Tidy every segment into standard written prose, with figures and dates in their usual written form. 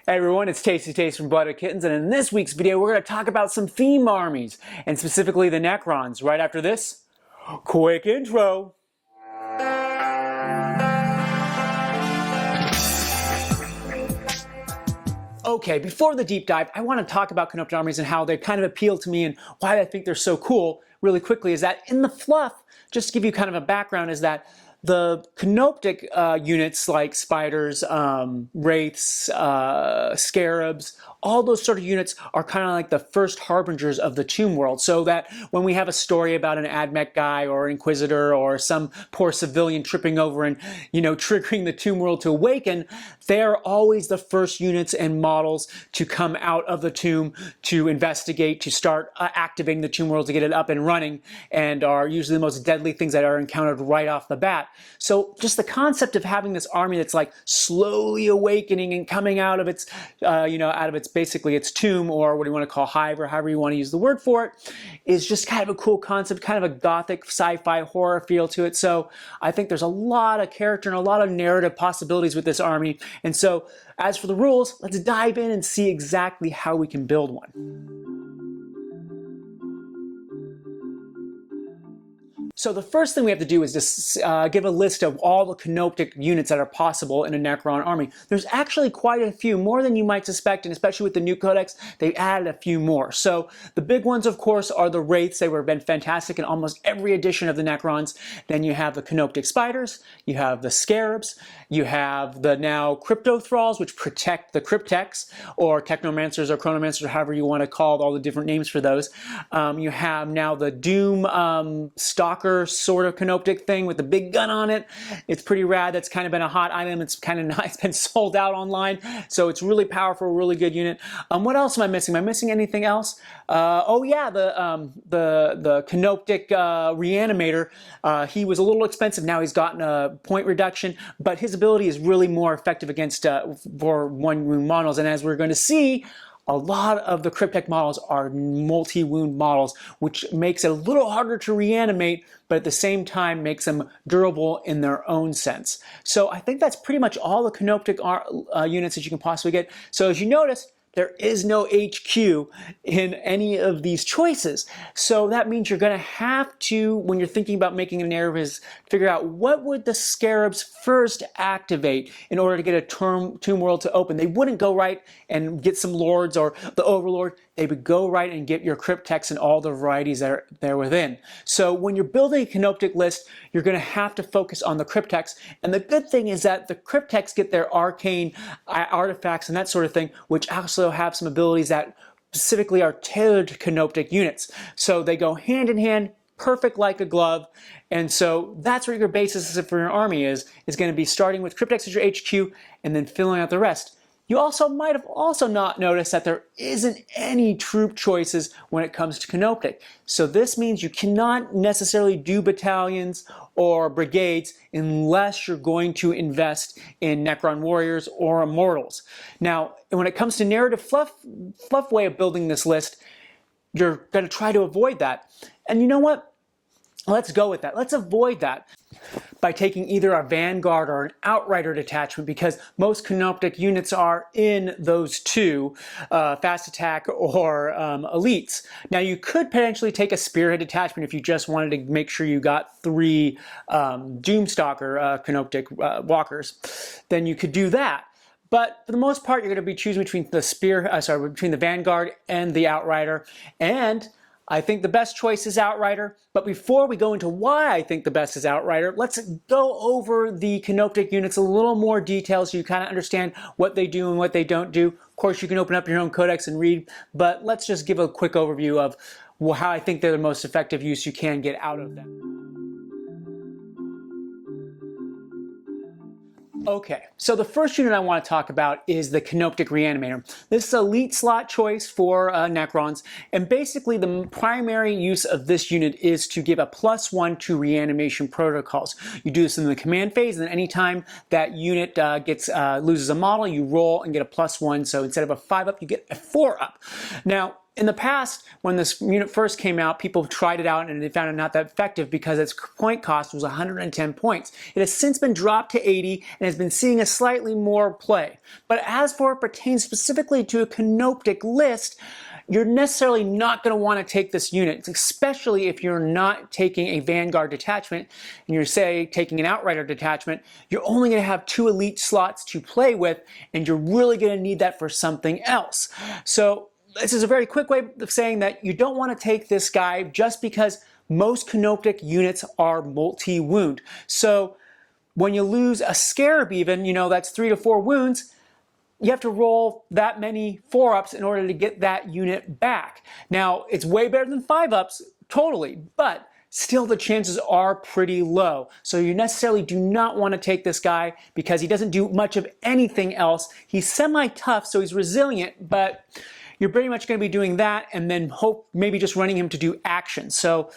Hey everyone, it's Tasty Taste from Blood of Kittens, and in this week's video we're going to talk about some theme armies, and specifically the Necrons. Right after this, quick intro. Okay, before the deep dive, I want to talk about Canoptek armies and how they kind of appeal to me and why I think they're so cool really quickly. Is that in the fluff, just to give you kind of a background, is that the Canoptek units like spiders, wraiths, scarabs, all those sort of units are kind of like the first harbingers of the tomb world, so that when we have a story about an admech guy or inquisitor or some poor civilian tripping over and, you know, triggering the tomb world to awaken, they're always the first units and models to come out of the tomb to investigate, to start activating the tomb world to get it up and running, and are usually the most deadly things that are encountered right off the bat. So just the concept of having this army that's like slowly awakening and coming out of its, out of its basically its tomb, or what do you want to call hive, or however you want to use the word for it, is just kind of a cool concept, kind of a gothic sci-fi horror feel to it. So I think there's a lot of character and a lot of narrative possibilities with this army. And so as for the rules, let's dive in and see exactly how we can build one. So the first thing we have to do is just give a list of all the Canoptek units that are possible in a Necron army. There's actually quite a few, more than you might suspect, and especially with the new codex, they added a few more. So the big ones, of course, are the Wraiths. They were been fantastic in almost every edition of the Necrons. Then you have the Canoptek Spiders, you have the Scarabs, you have the now Crypto Thralls, which protect the Crypteks, or Technomancers, or Chronomancers, or however you want to call all the different names for those. You have now the Doom Stalker sort of Canoptek thing with the big gun on it. It's pretty rad. That's kind of been a hot item. It's kind of nice. It's been sold out online, so it's really powerful, really good unit. What else am I missing? Am I missing anything else? Oh yeah, the Canoptek Reanimator. He was a little expensive. Now he's gotten a point reduction, but his ability is really more effective against for one wound models. And as we're going to see, a lot of the Cryptek models are multi-wound models, which makes it a little harder to reanimate, but at the same time makes them durable in their own sense. So I think that's pretty much all the Canoptek units that you can possibly get. So as you notice, there is no HQ in any of these choices. So that means you're going to have to, when you're thinking about making a narrative, is figure out what would the Scarabs first activate in order to get a tomb world to open. They wouldn't go right and get some lords or the overlord. They would go right and get your Crypteks and all the varieties that are there within. So when you're building a Canoptek list, you're going to have to focus on the Crypteks. And the good thing is that the Crypteks get their arcane artifacts and that sort of thing, which also have some abilities that specifically are tailored to Canoptek units. So they go hand in hand, perfect like a glove. And so that's where your basis for your army is going to be starting with Crypteks as your HQ and then filling out the rest. You also might have also not noticed that there isn't any troop choices when it comes to Canoptek. So this means you cannot necessarily do battalions or brigades unless you're going to invest in Necron warriors or immortals. Now, when it comes to narrative fluff way of building this list, you're going to try to avoid that. And you know what? Let's go with that. Let's avoid that by taking either a Vanguard or an Outrider detachment, because most Canoptek units are in those two, fast attack or elites. Now you could potentially take a Spearhead detachment if you just wanted to make sure you got 3 Doomstalker Canoptek walkers. Then you could do that. But for the most part, you're going to be choosing between the between the Vanguard and the Outrider. And I think the best choice is Outrider, but before we go into why I think the best is Outrider, let's go over the Canoptek units a little more detail so you kind of understand what they do and what they don't do. Of course, you can open up your own codex and read, but let's just give a quick overview of how I think they're the most effective use you can get out of them. Okay, so the first unit I want to talk about is the Canoptek Reanimator. This is an elite slot choice for Necrons, and basically the primary use of this unit is to give a +1 to reanimation protocols. You do this in the command phase, and then anytime that unit loses a model, you roll and get a +1, so instead of a 5 up, you get a 4 up. Now, in the past, when this unit first came out, people tried it out and they found it not that effective because its point cost was 110 points. It has since been dropped to 80 and has been seeing a slightly more play. But as for it pertains specifically to a Canoptek list, you're necessarily not going to want to take this unit, especially if you're not taking a Vanguard detachment and you're, say, taking an Outrider detachment. You're only going to have 2 elite slots to play with, and you're really going to need that for something else. So this is a very quick way of saying that you don't want to take this guy just because most Canoptek units are multi-wound. So when you lose a Scarab even, you know, that's 3 to 4 wounds, you have to roll that many 4-ups in order to get that unit back. Now, it's way better than 5-ups, totally, but still the chances are pretty low. So you necessarily do not want to take this guy because he doesn't do much of anything else. He's semi-tough, so he's resilient, but you're pretty much going to be doing that and then maybe just running him to do action. So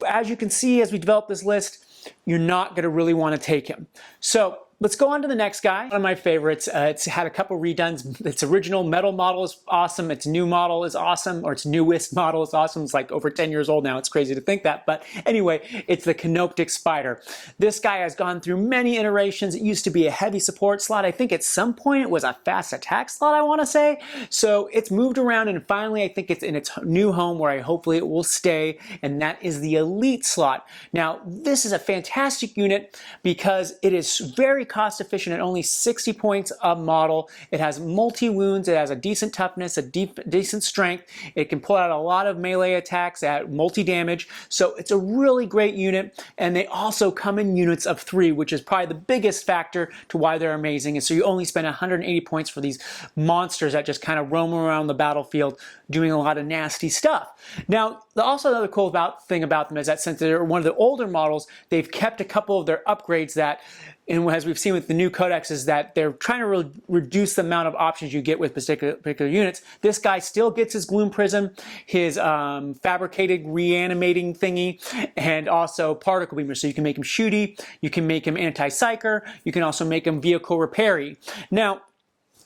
as you can see, as we develop this list, you're not going to really want to take him. So let's go on to the next guy. One of my favorites. It's had a couple redones. Its original metal model is awesome. Its new model is awesome, or its newest model is awesome. It's like over 10 years old now. It's crazy to think that. But anyway, it's the Canoptek Spider. This guy has gone through many iterations. It used to be a heavy support slot. I think at some point it was a fast attack slot, I want to say. So it's moved around, and finally I think it's in its new home where hopefully it will stay, and that is the elite slot. Now, this is a fantastic unit because it is very cost efficient at only 60 points a model. It has multi-wounds, it has a decent toughness, a decent strength. It can pull out a lot of melee attacks at multi-damage. So it's a really great unit, and they also come in units of 3, which is probably the biggest factor to why they're amazing. And so you only spend 180 points for these monsters that just kind of roam around the battlefield doing a lot of nasty stuff. Now, also another cool thing about them is that since they're one of the older models, they've kept a couple of their upgrades that, and as we've seen with the new codex, is that they're trying to reduce the amount of options you get with particular units. This guy still gets his Gloom Prism, his fabricated reanimating thingy, and also particle beamer. So you can make him shooty, you can make him anti-psyker, you can also make him vehicle repairy. Now,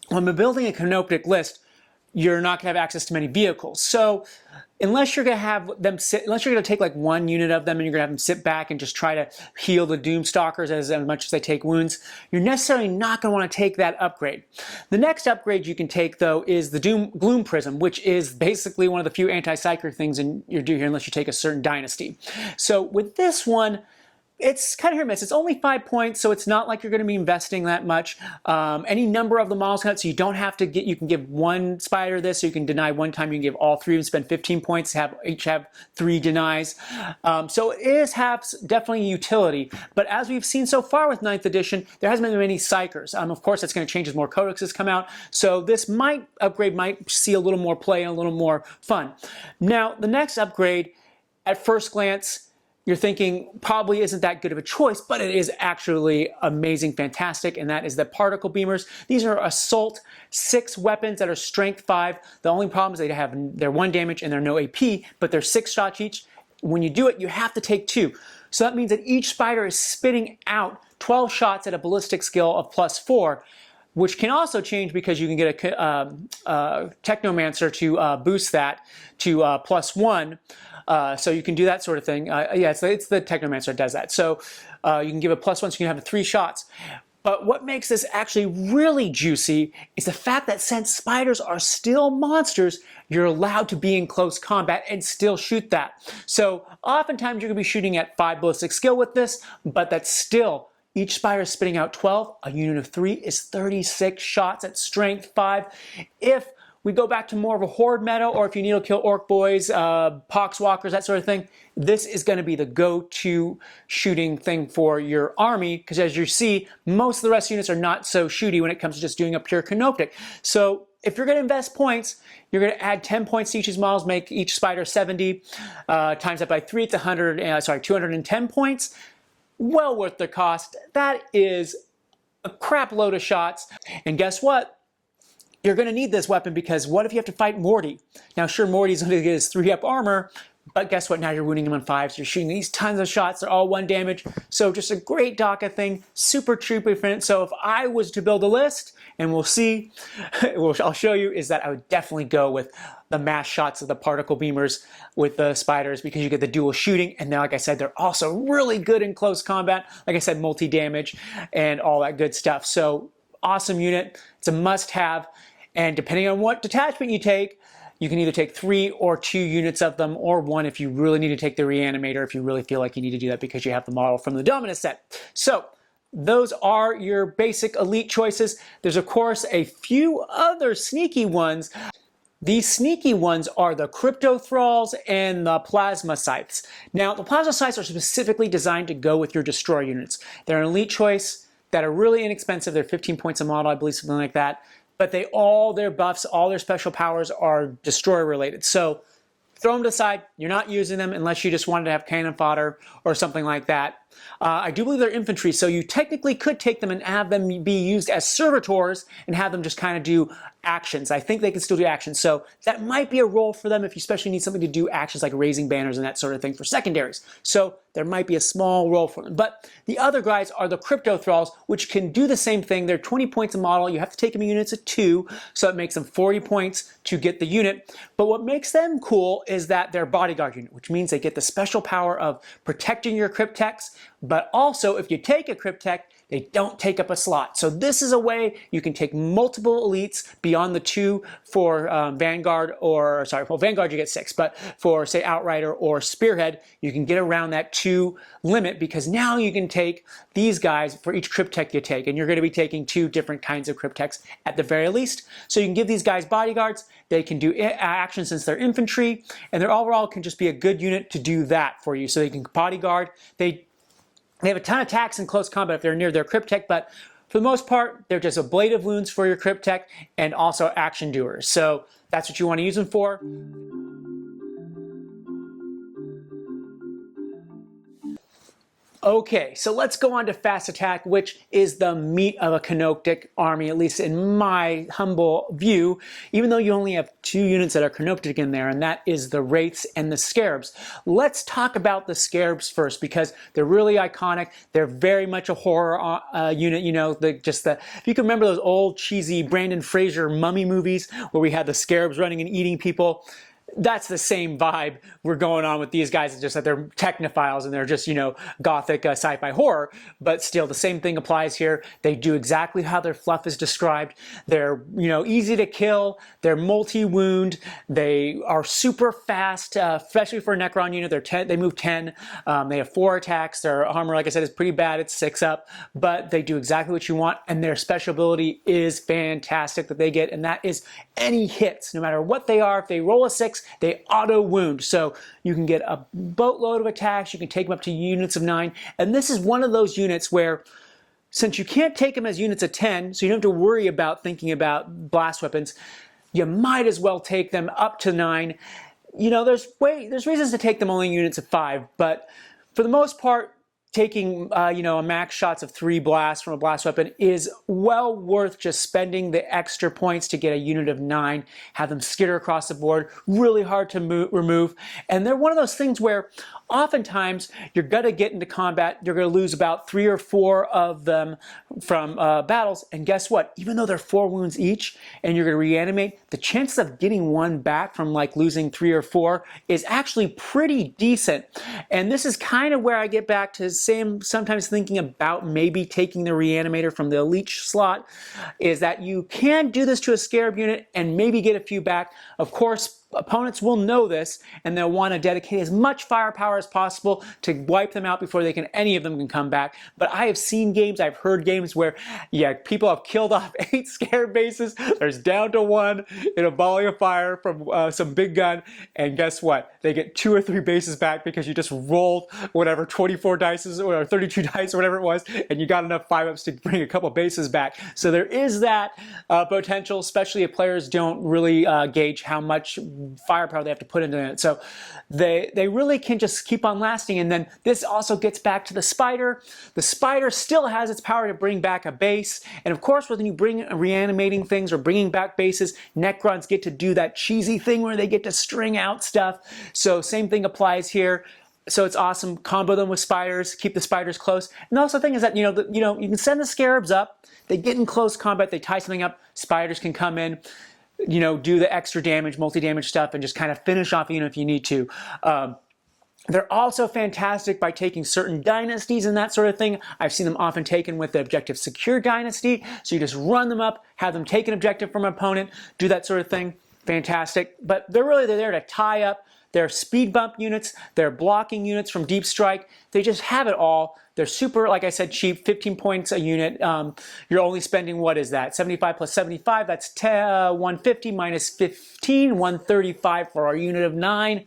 when we're building a Canoptek list, you're not going to have access to many vehicles. So unless you're going to have them unless you're going to take like 1 unit of them and you're going to have them sit back and just try to heal the Doomstalkers as much as they take wounds, you're necessarily not going to want to take that upgrade. The next upgrade you can take, though, is the Gloom Prism, which is basically one of the few anti-psyker things in your do here unless you take a certain dynasty. So with this one, it's kind of hit or miss. It's only 5 points, so it's not like you're going to be investing that much. Any number of the models cut, so you don't have to get. You can give 1 spider this, so you can deny 1 time. You can give all 3 and spend 15 points. Each have 3 denies. So it has definitely utility. But as we've seen so far with 9th edition, there hasn't been many psychers. Of course, that's going to change as more codexes come out. So this upgrade might see a little more play and a little more fun. Now, the next upgrade, at first glance, you're thinking probably isn't that good of a choice, but it is actually amazing, fantastic, and that is the particle beamers. These are assault 6 weapons that are strength 5. The only problem is they're 1 damage and they're no AP, but they're 6 shots each. When you do it, you have to take 2. So that means that each spider is spitting out 12 shots at a ballistic skill of +4, which can also change because you can get a Technomancer to boost that to +1. So you can do that sort of thing. Yeah, it's the Technomancer that does that. So you can give a +1, so you can have 3 shots. But what makes this actually really juicy is the fact that since spiders are still monsters, you're allowed to be in close combat and still shoot that. So oftentimes you're going to be shooting at 5 ballistic skill with this, but that's still, each spider is spitting out 12. A unit of 3 is 36 shots at strength 5. If we go back to more of a horde meta, or if you need to kill orc boys, poxwalkers, that sort of thing, this is going to be the go-to shooting thing for your army, because as you see, most of the rest of the units are not so shooty when it comes to just doing a pure Canoptek. So if you're going to invest points, you're going to add 10 points to each of these models, make each spider 70, times that by 3, it's 210 points. Well worth the cost. That is a crap load of shots. And guess what? You're going to need this weapon, because what if you have to fight Morty? Now, sure, Morty's going to get his 3-up armor, But guess what? Now you're wounding them on 5s. You're shooting these tons of shots. They're all 1 damage. So just a great DACA thing. Super cheap. So if I was to build a list, and we'll see, I'll show you, is that I would definitely go with the mass shots of the particle beamers with the spiders, because you get the dual shooting. And then, like I said, they're also really good in close combat. Like I said, multi-damage and all that good stuff. So awesome unit. It's a must-have. And depending on what detachment you take, you can either take 3 or 2 units of them, or 1 if you really need to take the Reanimator, if you really feel like you need to do that because you have the model from the Dominus set. So those are your basic elite choices. There's of course a few other sneaky ones. These sneaky ones are the Crypto Thralls and the Plasma Scythes. Now, the Plasma Scythes are specifically designed to go with your Destroyer units. They're an elite choice that are really inexpensive. They're 15 points a model, I believe, something like that. But all their buffs, all their special powers are Destroyer related. So throw them to the side. You're not using them unless you just wanted to have cannon fodder or something like that. I do believe they're infantry, so you technically could take them and have them be used as servitors and have them just kind of do actions. I think they can still do actions, so that might be a role for them if you especially need something to do actions like raising banners and that sort of thing for secondaries. So there might be a small role for them. But the other guys are the Crypto Thralls, which can do the same thing. They're 20 points a model. You have to take them in units of 2, so it makes them 40 points to get the unit. But what makes them cool is that they're bodyguard unit, which means they get the special power of protecting your Crypteks, but also if you take a Cryptek, they don't take up a slot. So this is a way you can take multiple elites beyond the 2 for Vanguard, or sorry, well, Vanguard you get 6, but for say Outrider or Spearhead, you can get around that 2 limit, because now you can take these guys for each Cryptek you take, and you're going to be taking 2 different kinds of Crypteks at the very least. So you can give these guys bodyguards. They can do actions since they're infantry, and they're overall can just be a good unit to do that for you. So they can bodyguard. They have a ton of attacks in close combat if they're near their Cryptek, but for the most part, they're just ablative wounds for your Cryptek and also action doers. So that's what you want to use them for. Okay, so let's go on to Fast Attack, which is the meat of a Canoptek army, at least in my humble view, even though you only have 2 units that are Canoptek in there, and that is the Wraiths and the Scarabs. Let's talk about the Scarabs first, because they're really iconic. They're very much a horror unit, you know, if you can remember those old cheesy Brandon Fraser mummy movies where we had the Scarabs running and eating people. That's the same vibe we're going on with these guys. It's just that they're technophiles and they're just, you know, gothic sci-fi horror, but still the same thing applies here. They do exactly how their fluff is described. They're, you know, easy to kill. They're multi-wound. They are super fast, especially for a Necron unit. They move 10. They have 4 attacks. Their armor, like I said, is pretty bad. It's 6 up, but they do exactly what you want, and their special ability is fantastic that they get, and that is any hits, no matter what they are. If they roll a 6, they auto wound. So you can get a boatload of attacks. You can take them up to units of 9. And this is one of those units where, since you can't take them as units of 10, so you don't have to worry about thinking about blast weapons, you might as well take them up to 9. You know, there's reasons to take them only in units of 5, but for the most part, taking you know, a max shots of 3 blasts from a blast weapon is well worth just spending the extra points to get a unit of 9, have them skitter across the board, really hard to remove. And they're one of those things where oftentimes you're going to get into combat, you're going to lose about 3 or 4 of them from battles, and guess what? Even though they're 4 wounds each and you're going to reanimate, the chances of getting 1 back from like losing 3 or 4 is actually pretty decent. And this is kind of where I get back to sometimes thinking about maybe taking the Reanimator from the Elite slot, is that you can do this to a Scarab unit and maybe get a few back. Of course, opponents will know this, and they'll want to dedicate as much firepower as possible to wipe them out before any of them can come back. But I have seen games, I've heard games where, yeah, people have killed off 8 Scarab bases, there's down to 1 in a volley of fire from some big gun, and guess what? They get 2 or 3 bases back because you just rolled whatever 24 dice or 32 dice or whatever it was, and you got enough 5-ups to bring a couple bases back. So there is that potential, especially if players don't really gauge how much firepower they have to put into it. So they really can just keep on lasting. And then this also gets back to the spider. The spider still has its power to bring back a base. And of course, when you bring reanimating things or bringing back bases, Necrons get to do that cheesy thing where they get to string out stuff. So same thing applies here. So it's awesome. Combo them with spiders, keep the spiders close. And also the thing is that, you can send the scarabs up. They get in close combat. They tie something up. Spiders can come in, do the extra damage, multi-damage stuff, and just kind of finish off a unit if you need to. They're also fantastic by taking certain dynasties and that sort of thing. I've seen them often taken with the objective secure dynasty. So you just run them up, have them take an objective from an opponent, do that sort of thing. Fantastic. But they're there to tie up. They're speed bump units, they're blocking units from deep strike. They just have it all. They're super, like I said, cheap, 15 points a unit. You're only spending, what is that? 75 plus 75, that's 150 minus 15, 135 for our unit of 9.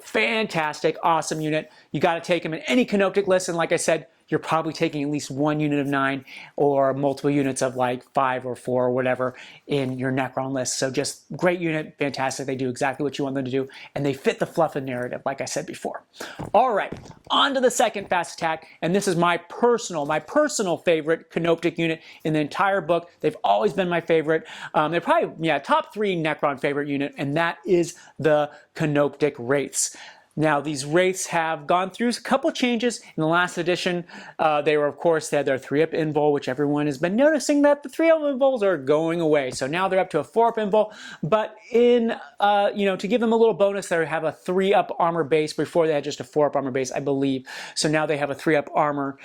Fantastic, awesome unit. You got to take them in any Canoptek list, and like I said, you're probably taking at least one unit of 9 or multiple units of like 5 or 4 or whatever in your Necron list. So just great unit, fantastic. They do exactly what you want them to do, and they fit the fluff and narrative, like I said before. All right, on to the second fast attack, and this is my personal favorite Canoptek unit in the entire book. They've always been my favorite. They're probably, top 3 Necron favorite unit, and that is the Canoptek Wraiths. Now, these Wraiths have gone through a couple changes in the last edition. They had their 3-up invul, which everyone has been noticing that the 3-up invuls are going away. So now they're up to a 4-up invul, but to give them a little bonus, they have a 3-up armor base. Before they had just a 4-up armor base, I believe. So now they have a 3-up armor,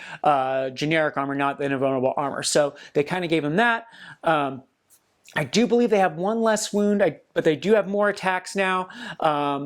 generic armor, not the invulnerable armor. So they kind of gave them that. I do believe they have 1 less wound, but they do have more attacks now.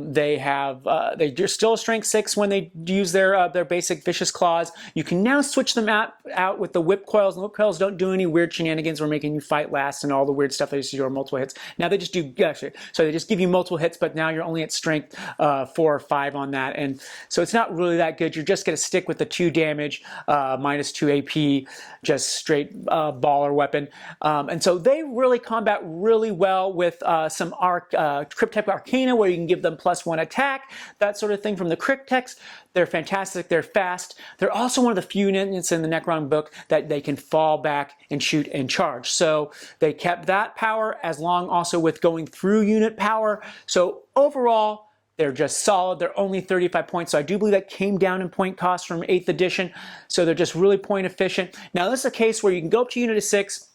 They're still a strength 6 when they use their basic vicious claws. You can now switch them out with the whip coils. And the whip coils don't do any weird shenanigans where making you fight last and all the weird stuff they used to do, or multiple hits. Now they just do, they just give you multiple hits, but now you're only at strength 4 or 5 on that. And so it's not really that good. You're just going to stick with the 2 damage, minus 2 AP, just straight baller weapon. And so they really combat really well with some Cryptek Arcana, where you can give them +1 attack, that sort of thing from the Crypteks. They're fantastic, they're fast. They're also one of the few units in the Necron book that they can fall back and shoot and charge. So they kept that power as long also with going through unit power. So overall, they're just solid. They're only 35 points. So I do believe that came down in point cost from 8th edition. So they're just really point efficient. Now this is a case where you can go up to unit of 6,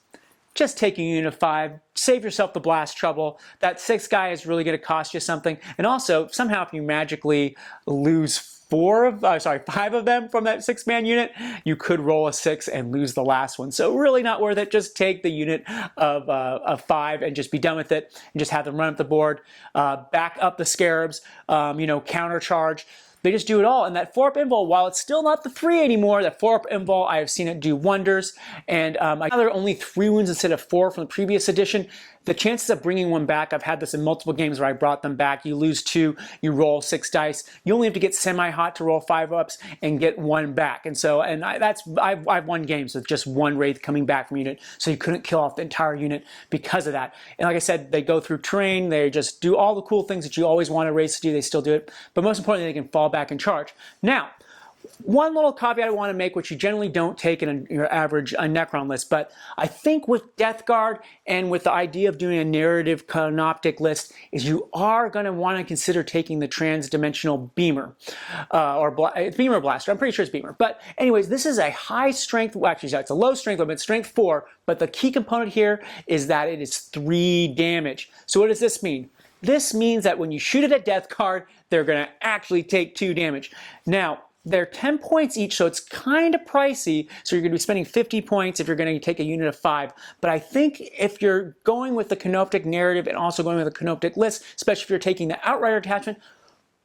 just take a unit of 5, save yourself the blast trouble. That 6th guy is really going to cost you something. And also, somehow if you magically lose 5 of them from that 6-man unit, you could roll a 6 and lose the last one. So really not worth it. Just take the unit of 5 and just be done with it, and just have them run up the board, back up the scarabs, counter charge. They just do it all. And that 4-up invul, while it's still not the 3 anymore, that 4-up invul, I have seen it do wonders. And I know there are only 3 wounds instead of 4 from the previous edition. The chances of bringing one back, I've had this in multiple games where I brought them back. You lose 2, you roll 6 dice. You only have to get semi-hot to roll 5-ups and get 1 back. And so, I've won games with just 1 Wraith coming back from unit. So you couldn't kill off the entire unit because of that. And like I said, they go through terrain. They just do all the cool things that you always want a Wraith to do. They still do it. But most importantly, they can fall back and charge. Now, one little caveat I want to make, which you generally don't take in your average Necron list, but I think with Death Guard and with the idea of doing a narrative Canoptek list, is you are going to want to consider taking the trans-dimensional Beamer, it's Beamer Blaster. I'm pretty sure it's Beamer. But anyways, this is a high strength, well, actually it's a low strength weapon, it's strength 4, but the key component here is that it is 3 damage. So what does this mean? This means that when you shoot it at Death Guard, they're going to actually take 2 damage. Now, they're 10 points each, so it's kind of pricey. So you're going to be spending 50 points if you're going to take a unit of 5. But I think if you're going with the Canoptek narrative and also going with the Canoptek list, especially if you're taking the Outrider attachment,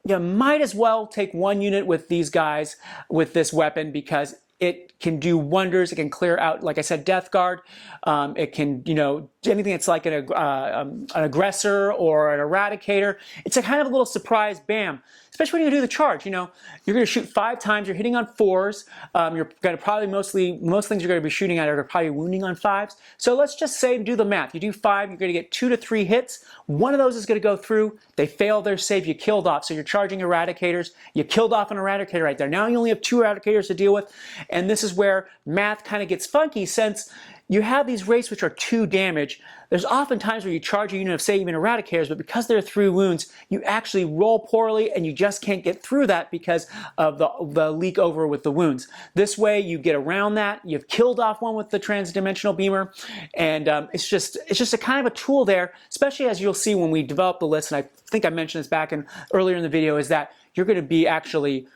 you might as well take 1 unit with these guys, with this weapon, because It can do wonders. It can clear out, like I said, Death Guard. It can, anything that's like an aggressor or an eradicator. It's a kind of a little surprise bam, especially when you do the charge. You're going to shoot 5 times. You're hitting on 4s. You're going to probably most things you're going to be shooting at are probably wounding on 5s. So let's just say, do the math. You do 5, you're going to get 2 to 3 hits. One of those is going to go through. They fail their save. You killed off. So you're charging eradicators. You killed off an eradicator right there. Now you only have 2 eradicators to deal with. And this is where math kind of gets funky, since you have these wraiths which are 2 damage. There's often times where you charge a unit of, say, even eradicators, but because they're through wounds, you actually roll poorly and you just can't get through that because of the leak over with the wounds. This way you get around that. You've killed off one with the transdimensional beamer, and it's just a kind of a tool there, especially as you'll see when we develop the list, and I think I mentioned this back earlier in the video, is that you're going to be actually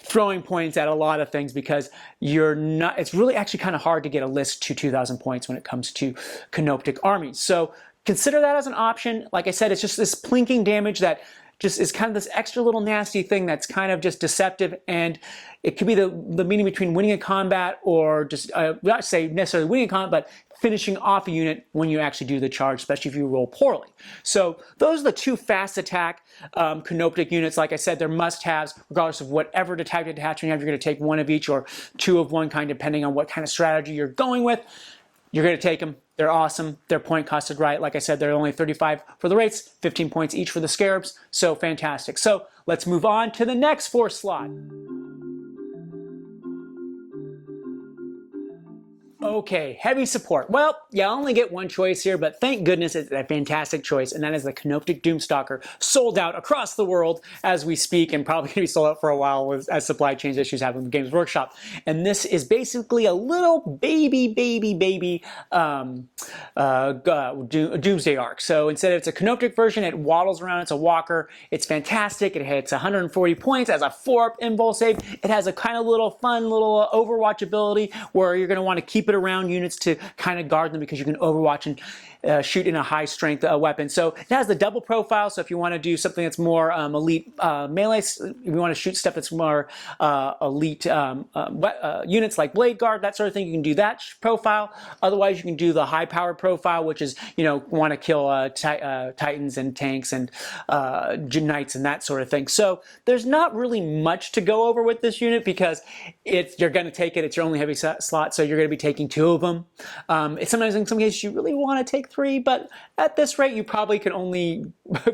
throwing points at a lot of things, because it's really actually kind of hard to get a list to 2,000 points when it comes to Canoptek armies. So consider that as an option. Like I said, it's just this plinking damage that just is kind of this extra little nasty thing that's kind of just deceptive, and it could be the meaning between winning a combat or just, not say necessarily winning a combat, but finishing off a unit when you actually do the charge, especially if you roll poorly. So those are the 2 fast attack Canoptek units. Like I said, they're must-haves, regardless of whatever type of detachment you have. You're going to take 1 of each or 2 of one kind, depending on what kind of strategy you're going with. You're going to take them. They're awesome. They're point costed right. Like I said, they're only 35 for the wraiths, 15 points each for the scarabs. So fantastic. So let's move on to the next 4 slot. Okay, heavy support. Well, you only get 1 choice here, but thank goodness it's a fantastic choice, and that is the Canoptek Doomstalker, sold out across the world as we speak, and probably going to be sold out for a while as supply chain issues happen with Games Workshop. And this is basically a little baby Doomsday Ark. So instead of it's a Canoptek version, it waddles around. It's a walker. It's fantastic. It hits 140 points as a 4-up invul save. It has a kind of fun little Overwatch ability where you're going to want to keep it around units to kind of guard them, because you can overwatch and shoot in a high strength weapon. So it has the double profile, so if you want to do something that's more elite melee, if you want to shoot stuff that's more elite units like Blade Guard, that sort of thing, you can do that profile. Otherwise, you can do the high powered profile, which is, want to kill Titans and tanks and Knights and that sort of thing. So there's not really much to go over with this unit, because you're going to take it. It's your only heavy slot, so you're going to be taking 2 of them. Sometimes in some cases you really want to take 3, but at this rate you probably can only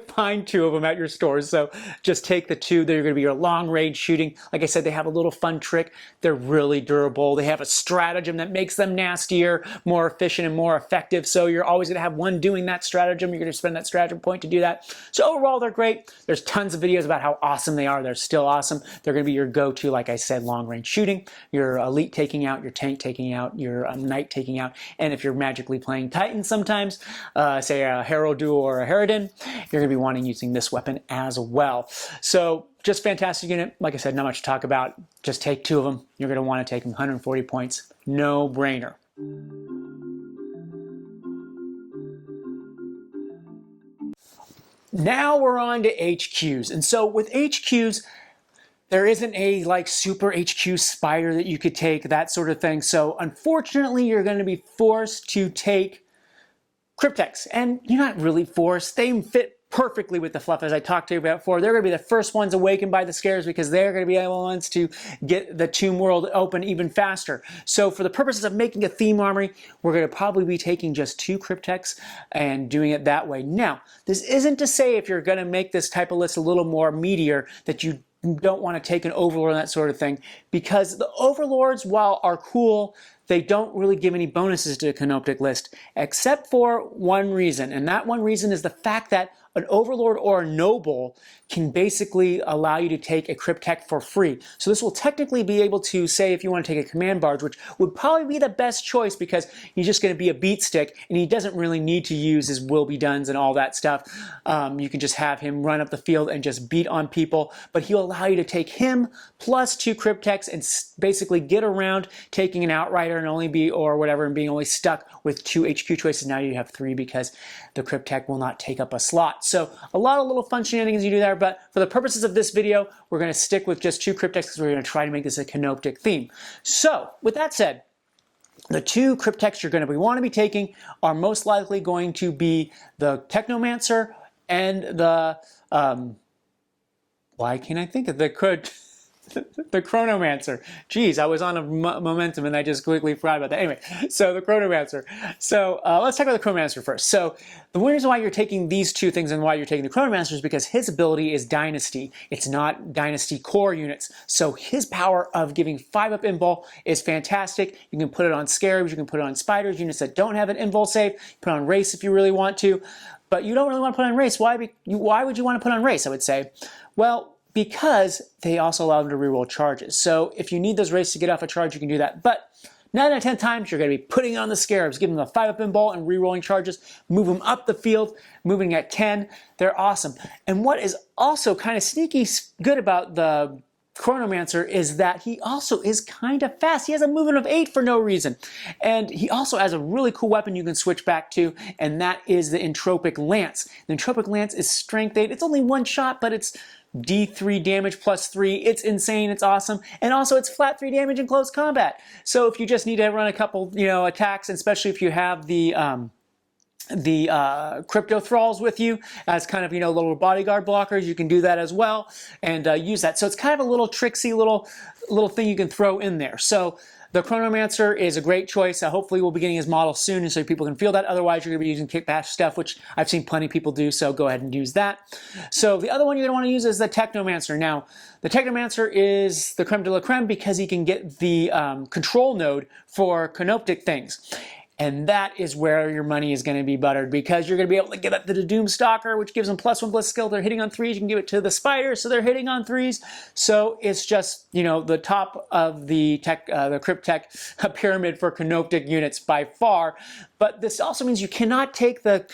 find 2 of them at your stores. So just take the 2. They're going to be your long range shooting. Like I said, they have a little fun trick. They're really durable. They have a stratagem that makes them nastier, more efficient, and more effective. So you're always going to have one doing that stratagem. You're going to spend that stratagem point to do that. So overall, they're great. There's tons of videos about how awesome they are. They're still awesome. They're going to be your go-to, like I said, long range shooting, your elite taking out, your tank taking out, your knight taking out, and if you're magically playing Titan sometimes, say a Herald Duo or a Harridan, you're going to be wanting using this weapon as well. So just fantastic unit. Like I said, not much to talk about. Just take 2 of them. You're going to want to take them. 140 points. No brainer. Now we're on to HQs. And so with HQs, there isn't a super HQ spider that you could take, that sort of thing. So unfortunately, you're going to be forced to take Crypteks. And you're not really forced. They fit perfectly with the fluff, as I talked to you about before. They're going to be the first ones awakened by the scares, because they're going to be the ones to get the tomb world open even faster. So for the purposes of making a theme armory, we're going to probably be taking just 2 Crypteks and doing it that way. Now, this isn't to say if you're going to make this type of list a little more meatier that you don't want to take an Overlord and that sort of thing, because the Overlords, while are cool, they don't really give any bonuses to a Canoptek list, except for one reason, and that one reason is the fact that an Overlord or a Noble can basically allow you to take a Cryptek for free. So this will technically be able to, say, if you want to take a Command Barge, which would probably be the best choice because he's just going to be a beat stick and he doesn't really need to use his will be dones and all that stuff. You can just have him run up the field and just beat on people, but he'll allow you to take him plus 2 Crypteks and basically get around taking an Outrider and only be, or whatever, and being only stuck with 2 HQ choices. Now you have 3 because the Cryptek will not take up a slot. So a lot of little fun shenanigans you do there, but for the purposes of this video, we're going to stick with just 2 Crypteks because we're going to try to make this a Canoptek theme. So with that said, the 2 Crypteks you're going to want to be taking are most likely going to be the Technomancer and the, why can't I think of the Chronomancer. Jeez, I was on a momentum and I just quickly forgot about that. Anyway, so the Chronomancer. So let's talk about the Chronomancer first. So the reason why you're taking these 2 things and why you're taking the Chronomancer is because his ability is Dynasty. It's not Dynasty core units. So his power of giving 5-up invul is fantastic. You can put it on Scarabs, you can put it on Spiders, units that don't have an invul save. Put it on Race if you really want to. But you don't really want to put on Race. Why would you want to put on Race, I would say? Well, because they also allow them to reroll charges. So if you need those Races to get off a charge, you can do that. But 9 out of 10 times, you're going to be putting on the Scarabs, giving them a 5-up invul and rerolling charges, move them up the field, moving at 10. They're awesome. And what is also kind of sneaky good about the Chronomancer is that he also is kind of fast. He has a movement of 8 for no reason. And he also has a really cool weapon you can switch back to, and that is the Entropic Lance. The Entropic Lance is strength 8. It's only 1 shot, but it's D3 damage plus 3. It's insane. It's awesome. And also it's flat 3 damage in close combat. So if you just need to run a couple, attacks, especially if you have the Crypto Thralls with you as kind of, little bodyguard blockers, you can do that as well and use that. So it's kind of a little tricksy little thing you can throw in there. So the Chronomancer is a great choice. Hopefully we'll be getting his model soon and so people can feel that. Otherwise you're going to be using kickbash stuff, which I've seen plenty of people do, so go ahead and use that. So the other one you're going to want to use is the Technomancer. Now, the Technomancer is the creme de la creme because he can get the control node for Canoptek things. And that is where your money is going to be buttered because you're going to be able to give it to the Doomstalker, which gives them +1 bliss skill. They're hitting on 3s. You can give it to the Spider, so they're hitting on 3s. So it's just, the top of the Cryptek pyramid for Canoptek units by far. But this also means you cannot take the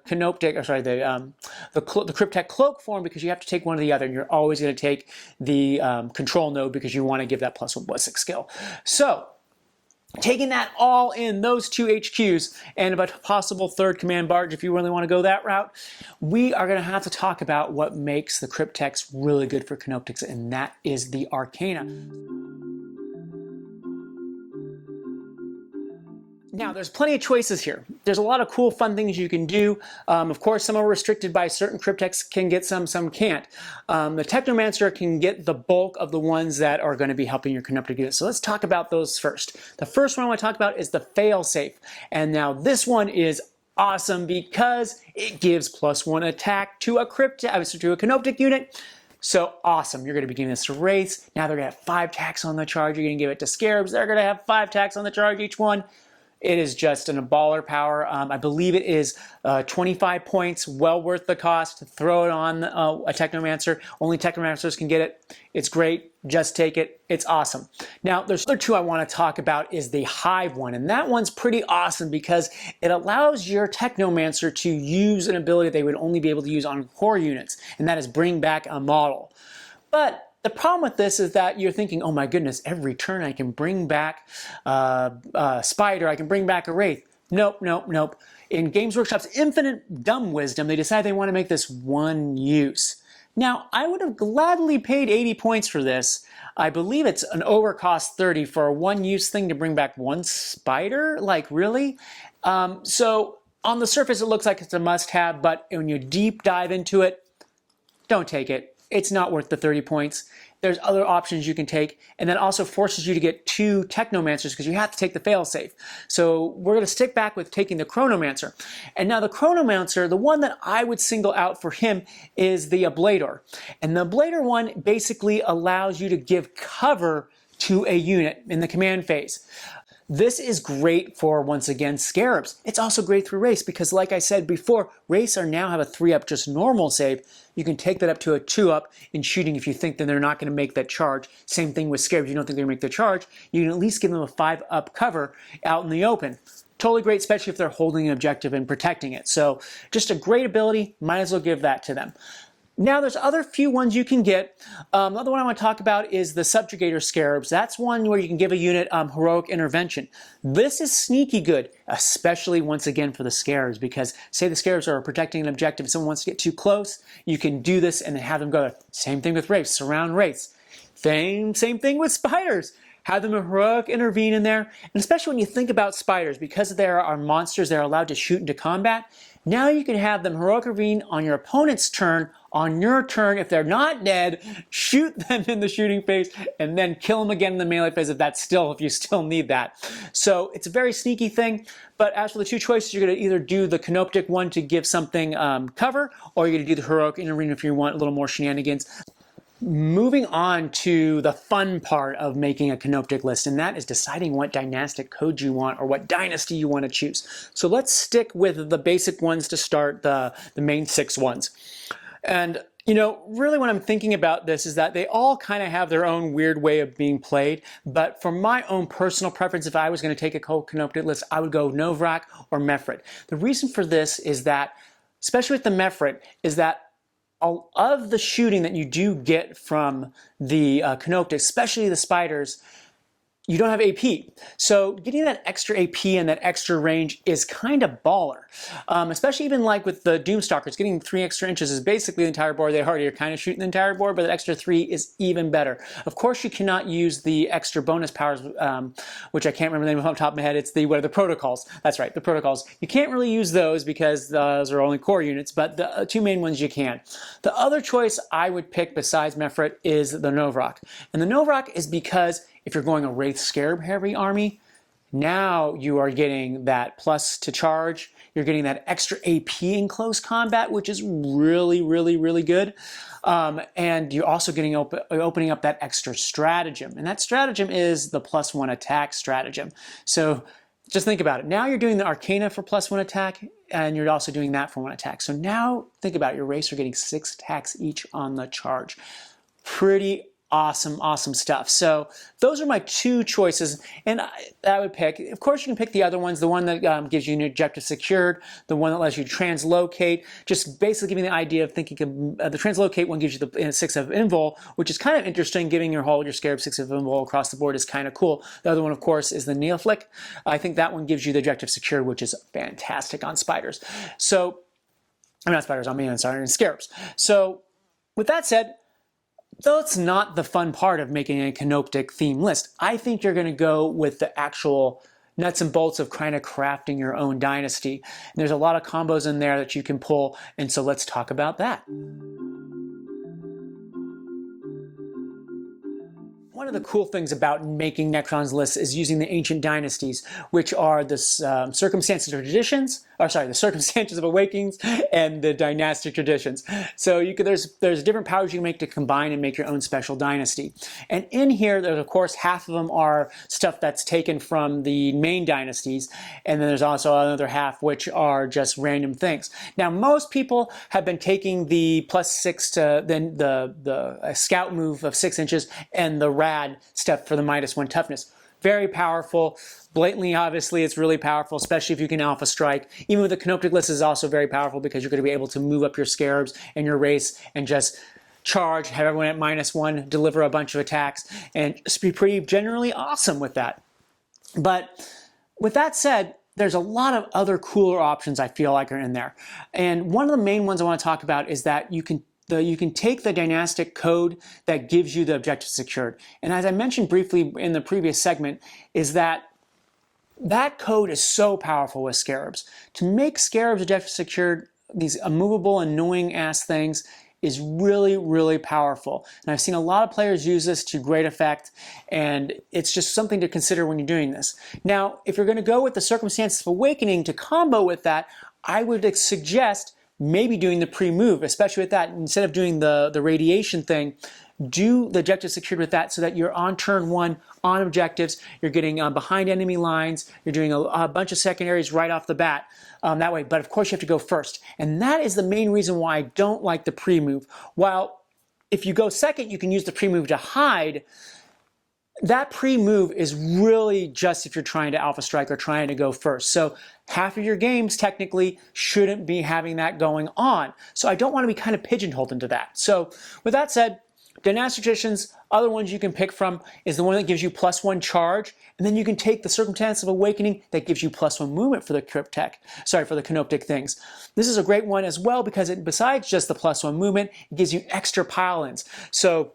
Canoptek, or sorry, the Cryptek cloak form because you have to take one or the other, and you're always going to take the control node because you want to give that +1 ballistic skill. So taking that all in, those 2 HQs, and a possible 3rd command barge if you really want to go that route, we are going to have to talk about what makes the Crypteks really good for Canopteks, and that is the Arcana. Now, there's plenty of choices here. There's a lot of cool, fun things you can do. Of course, some are restricted by certain Crypteks can get some can't. The Technomancer can get the bulk of the ones that are going to be helping your Canoptek units. So let's talk about those first. The first one I want to talk about is the failsafe. And now this one is awesome because it gives +1 attack to a Canoptek unit. So awesome. You're going to be giving this to Wraiths. Now they're going to have 5 attacks on the charge. You're going to give it to Scarabs. They're going to have 5 attacks on the charge each one. It is just a baller power. I believe it is 25 points, well worth the cost. Throw it on a Technomancer. Only Technomancers can get it. It's great. Just take it. It's awesome. Now, there's other 2 I want to talk about is the Hive one. And that one's pretty awesome because it allows your Technomancer to use an ability they would only be able to use on core units. And that is bring back a model. But the problem with this is that you're thinking, oh my goodness, every turn I can bring back Spider, I can bring back a Wraith. Nope, nope, nope. In Games Workshop's infinite dumb wisdom, they decide they want to make this 1 use. Now, I would have gladly paid 80 points for this. I believe it's an overcost 30 for a 1-use thing to bring back 1 Spider? Like, really? So, on the surface, it looks like it's a must-have, but when you deep dive into it, don't take it. It's not worth the 30 points. There's other options you can take, and that also forces you to get 2 Technomancers because you have to take the failsafe. So we're going to stick back with taking the Chronomancer. And now the Chronomancer, the one that I would single out for him is the Ablator. And the Ablator one basically allows you to give cover to a unit in the command phase. This is great for, once again, Scarabs. It's also great through Race because, like I said before, Race now have a 3-up just normal save. You can take that up to a 2-up in shooting if you think that they're not going to make that charge. Same thing with Scarabs. You don't think they're going to make the charge. You can at least give them a 5-up cover out in the open. Totally great, especially if they're holding an objective and protecting it. So just a great ability. Might as well give that to them. Now there's other few ones you can get. Another one I want to talk about is the Subjugator Scarabs. That's one where you can give a unit Heroic Intervention. This is sneaky good, especially once again for the Scarabs, because say the Scarabs are protecting an objective and someone wants to get too close, you can do this and have them go there. Same thing with Wraiths, surround Wraiths. Same thing with Spiders. Have them heroic intervene in there, and especially when you think about spiders, because there are monsters that are allowed to shoot into combat, now you can have them heroic intervene on your opponent's turn, on your turn. If they're not dead, shoot them in the shooting phase, and then kill them again in the melee phase if you still need that. So it's a very sneaky thing, but as for the two choices, you're going to either do the Canoptek one to give something cover, or you're going to do the heroic intervene if you want a little more shenanigans. Moving on to the fun part of making a Canoptek list, and that is deciding what dynastic code you want or what dynasty you want to choose. So let's stick with the basic ones to start, the main 6 ones. And you know, really when I'm thinking about this is that they all kind of have their own weird way of being played, but for my own personal preference, if I was going to take a Canoptek list, I would go Novrak or Mefrit. The reason for this is that, especially with the Mefrit, is that of the shooting that you do get from the Canoptek, especially the spiders, you don't have AP. So getting that extra AP and that extra range is kind of baller. Especially even like with the Doomstalkers, getting 3 extra inches is basically the entire board. They already are kind of shooting the entire board, but the extra 3 is even better. Of course, you cannot use the extra bonus powers, which I can't remember the name off the top of my head. It's the protocols. That's right, the protocols. You can't really use those because those are only core units, but the 2 main ones you can. The other choice I would pick besides Mefrit is the Novrak. And the Novrak is because if you're going a Wraith Scarab heavy army, now you are getting that plus to charge. You're getting that extra AP in close combat, which is really, really, really good. And you're also getting opening up that extra stratagem. And that stratagem is the +1 attack stratagem. So just think about it. Now you're doing the Arcana for +1 attack, and you're also doing that for 1 attack. So now think about it. Your Wraiths are getting 6 attacks each on the charge. Pretty awesome stuff. So those are my 2 choices, and I would pick. Of course, you can pick the other ones. The one that gives you an objective secured, the one that lets you translocate. Just basically giving the idea of thinking of the translocate one gives you the 6 of invul, which is kind of interesting. Giving your Scarab 6 of invul across the board is kind of cool. The other one, of course, is the Neoflick. I think that one gives you the objective secured, which is fantastic on spiders. So, I'm not spiders. On scarabs. So, with that said, though it's not the fun part of making a Canoptek theme list, I think you're going to go with the actual nuts and bolts of kind of crafting your own dynasty. And there's a lot of combos in there that you can pull, and so let's talk about that. One of the cool things about making Necron's lists is using the ancient dynasties, which are the circumstances of traditions, the circumstances of awakenings and the dynastic traditions. So there's different powers you can make to combine and make your own special dynasty. And in here, there's of course half of them are stuff that's taken from the main dynasties, and then there's also another half which are just random things. Now most people have been taking the +6 to then the scout move of 6 inches and the rad stuff for the -1 toughness. Very powerful. Blatantly, obviously, it's really powerful, especially if you can alpha strike. Even with the Canoptek list is also very powerful because you're going to be able to move up your scarabs and your race and just charge, have everyone at -1, deliver a bunch of attacks, and just be pretty generally awesome with that. But with that said, there's a lot of other cooler options I feel like are in there. And one of the main ones I want to talk about is that you can take the dynastic code that gives you the objective secured. And as I mentioned briefly in the previous segment, is that code is so powerful with scarabs. To make scarabs objective secured, these immovable, annoying ass things, is really, really powerful. And I've seen a lot of players use this to great effect, and it's just something to consider when you're doing this. Now, if you're going to go with the circumstances of awakening to combo with that, I would suggest maybe doing the pre-move, especially with that. Instead of doing the radiation thing, do the objective secured with that so that you're on turn 1 on objectives, you're getting behind enemy lines, you're doing a bunch of secondaries right off the bat that way. But of course you have to go first. And that is the main reason why I don't like the pre-move. While if you go second, you can use the pre-move to hide. that pre-move is really just if you're trying to alpha strike or trying to go first. So half of your games technically shouldn't be having that going on. So I don't want to be kind of pigeonholed into that. So with that said, Dynastic Traditions, other ones you can pick from is the one that gives you +1 charge, and then you can take the Circumstance of Awakening that gives you +1 movement for the Cryptek, for the Canoptek things. This is a great one as well because besides just the +1 movement, it gives you extra pile-ins. So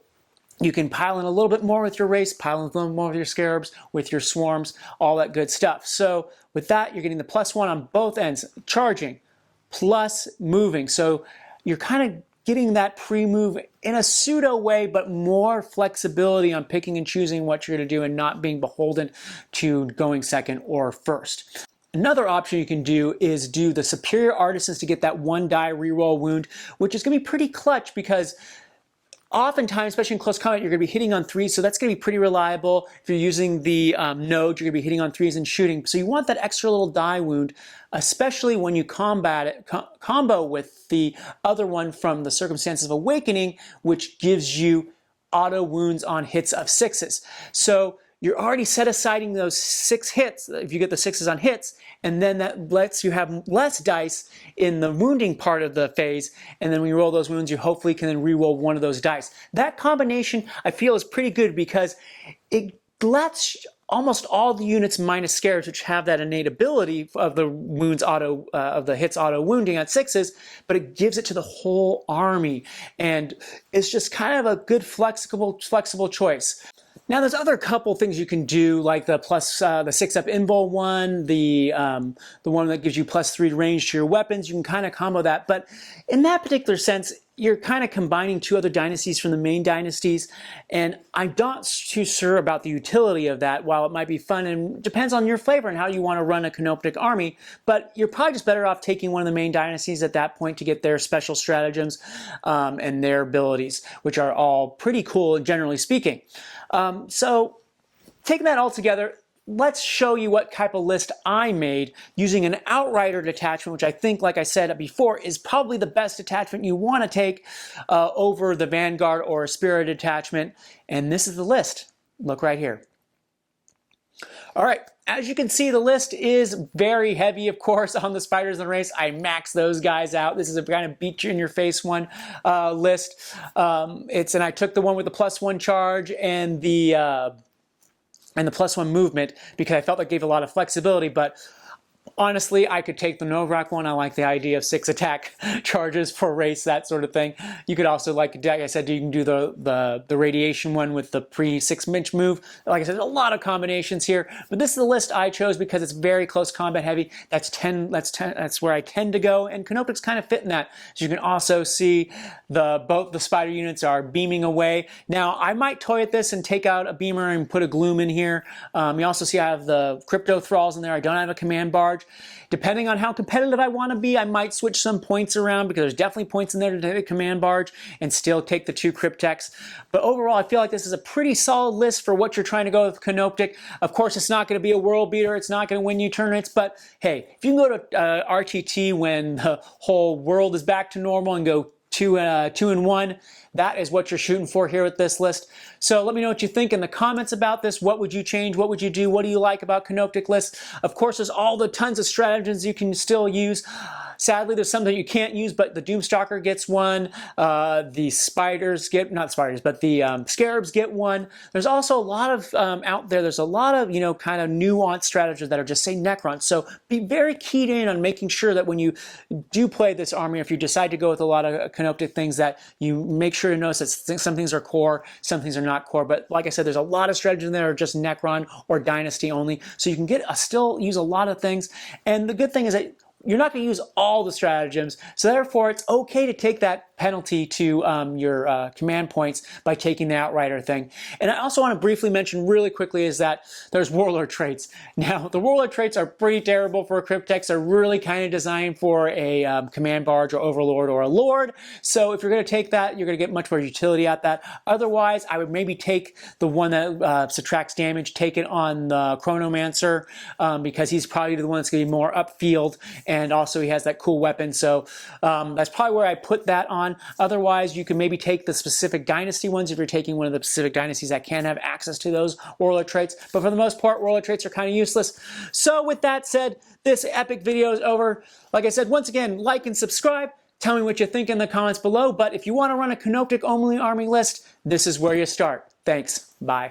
you can pile in a little bit more with your race, pile in a little more with your scarabs, with your swarms, all that good stuff. So with that, you're getting the +1 on both ends, charging plus moving. So you're kind of getting that pre-move in a pseudo way, but more flexibility on picking and choosing what you're going to do and not being beholden to going second or first. Another option you can do is do the Superior Artisans to get that 1 die reroll wound, which is going to be pretty clutch because oftentimes, especially in close combat, you're going to be hitting on 3s, so that's going to be pretty reliable. If you're using the node, you're going to be hitting on 3s and shooting. So you want that extra little die wound, especially when you combo with the other one from the Circumstances of Awakening, which gives you auto wounds on hits of 6s. So you're already set aside those 6 hits, if you get the 6s on hits, and then that lets you have less dice in the wounding part of the phase, and then when you roll those wounds, you hopefully can then re-roll one of those dice. That combination, I feel, is pretty good because it lets almost all the units minus scarabs, which have that innate ability of the wounds auto, of the hits auto wounding at 6s, but it gives it to the whole army, and it's just kind of a good flexible choice. Now there's other couple things you can do, like the 6-up invul one, the one that gives you +3 range to your weapons. You can kind of combo that, but in that particular sense, you're kind of combining 2 other dynasties from the main dynasties, and I'm not too sure about the utility of that. While it might be fun and depends on your flavor and how you want to run a Canoptek army, but you're probably just better off taking one of the main dynasties at that point to get their special stratagems and their abilities, which are all pretty cool, generally speaking. So taking that all together, let's show you what type of list I made using an Outrider detachment, which I think, like I said before, is probably the best detachment you want to take over the Vanguard or a Spirit detachment. And this is the list. Look right here. All right, as you can see, the list is very heavy, of course, on the Spiders in the Race. I maxed those guys out. This is a kind of beat you in your face one list. And I took the one with the +1 charge and the +1 movement because I felt that gave a lot of flexibility, but honestly, I could take the Novrak one. I like the idea of 6 attack charges for race, that sort of thing. You could also, like I said, you can do the radiation one with the pre-6-inch move. Like I said, there's a lot of combinations here, but this is the list I chose because it's very close combat heavy. That's where I tend to go, and Canoptek's kind of fit in that. So you can also see both the spider units are beaming away. Now, I might toy at this and take out a beamer and put a gloom in here. You also see I have the crypto thralls in there. I don't have a command barge. Depending on how competitive I want to be, I might switch some points around because there's definitely points in there to take a command barge and still take the 2 Crypteks. But overall, I feel like this is a pretty solid list for what you're trying to go with Canoptek. Of course, it's not going to be a world beater. It's not going to win you tournaments. But hey, if you can go to RTT when the whole world is back to normal and go 2-1, that is what you're shooting for here with this list. So let me know what you think in the comments about this. What would you change? What would you do? What do you like about Canoptek lists? Of course, there's all the tons of stratagems you can still use. Sadly, there's some that you can't use, but the Doomstalker gets one. The spiders get, not spiders, but the scarabs get one. There's also a lot of out there. There's a lot of, kind of nuanced strategies that are just, say, Necrons. So be very keyed in on making sure that when you do play this army, if you decide to go with a lot of Canoptek things, that you make sure to notice that some things are core, some things are not core. But like I said, there's a lot of strategies in there that are just Necron or Dynasty only. So you can still use a lot of things. And the good thing is that you're not going to use all the stratagems, so therefore it's okay to take that penalty to your command points by taking the Outrider thing. And I also want to briefly mention really quickly is that there's Warlord traits. Now, the Warlord traits are pretty terrible for Crypteks. They're really kind of designed for a command barge or Overlord or a Lord. So if you're going to take that, you're going to get much more utility at that. Otherwise, I would maybe take the one that subtracts damage, take it on the Chronomancer, because he's probably the one that's going to be more upfield and also he has that cool weapon. So that's probably where I put that on. Otherwise, you can maybe take the specific dynasty ones if you're taking one of the specific dynasties that can have access to those warlord traits. But for the most part, warlord traits are kind of useless. So with that said, this epic video is over. Like I said, once again, like and subscribe. Tell me what you think in the comments below. But if you want to run a Canoptek only army list, this is where you start. Thanks. Bye.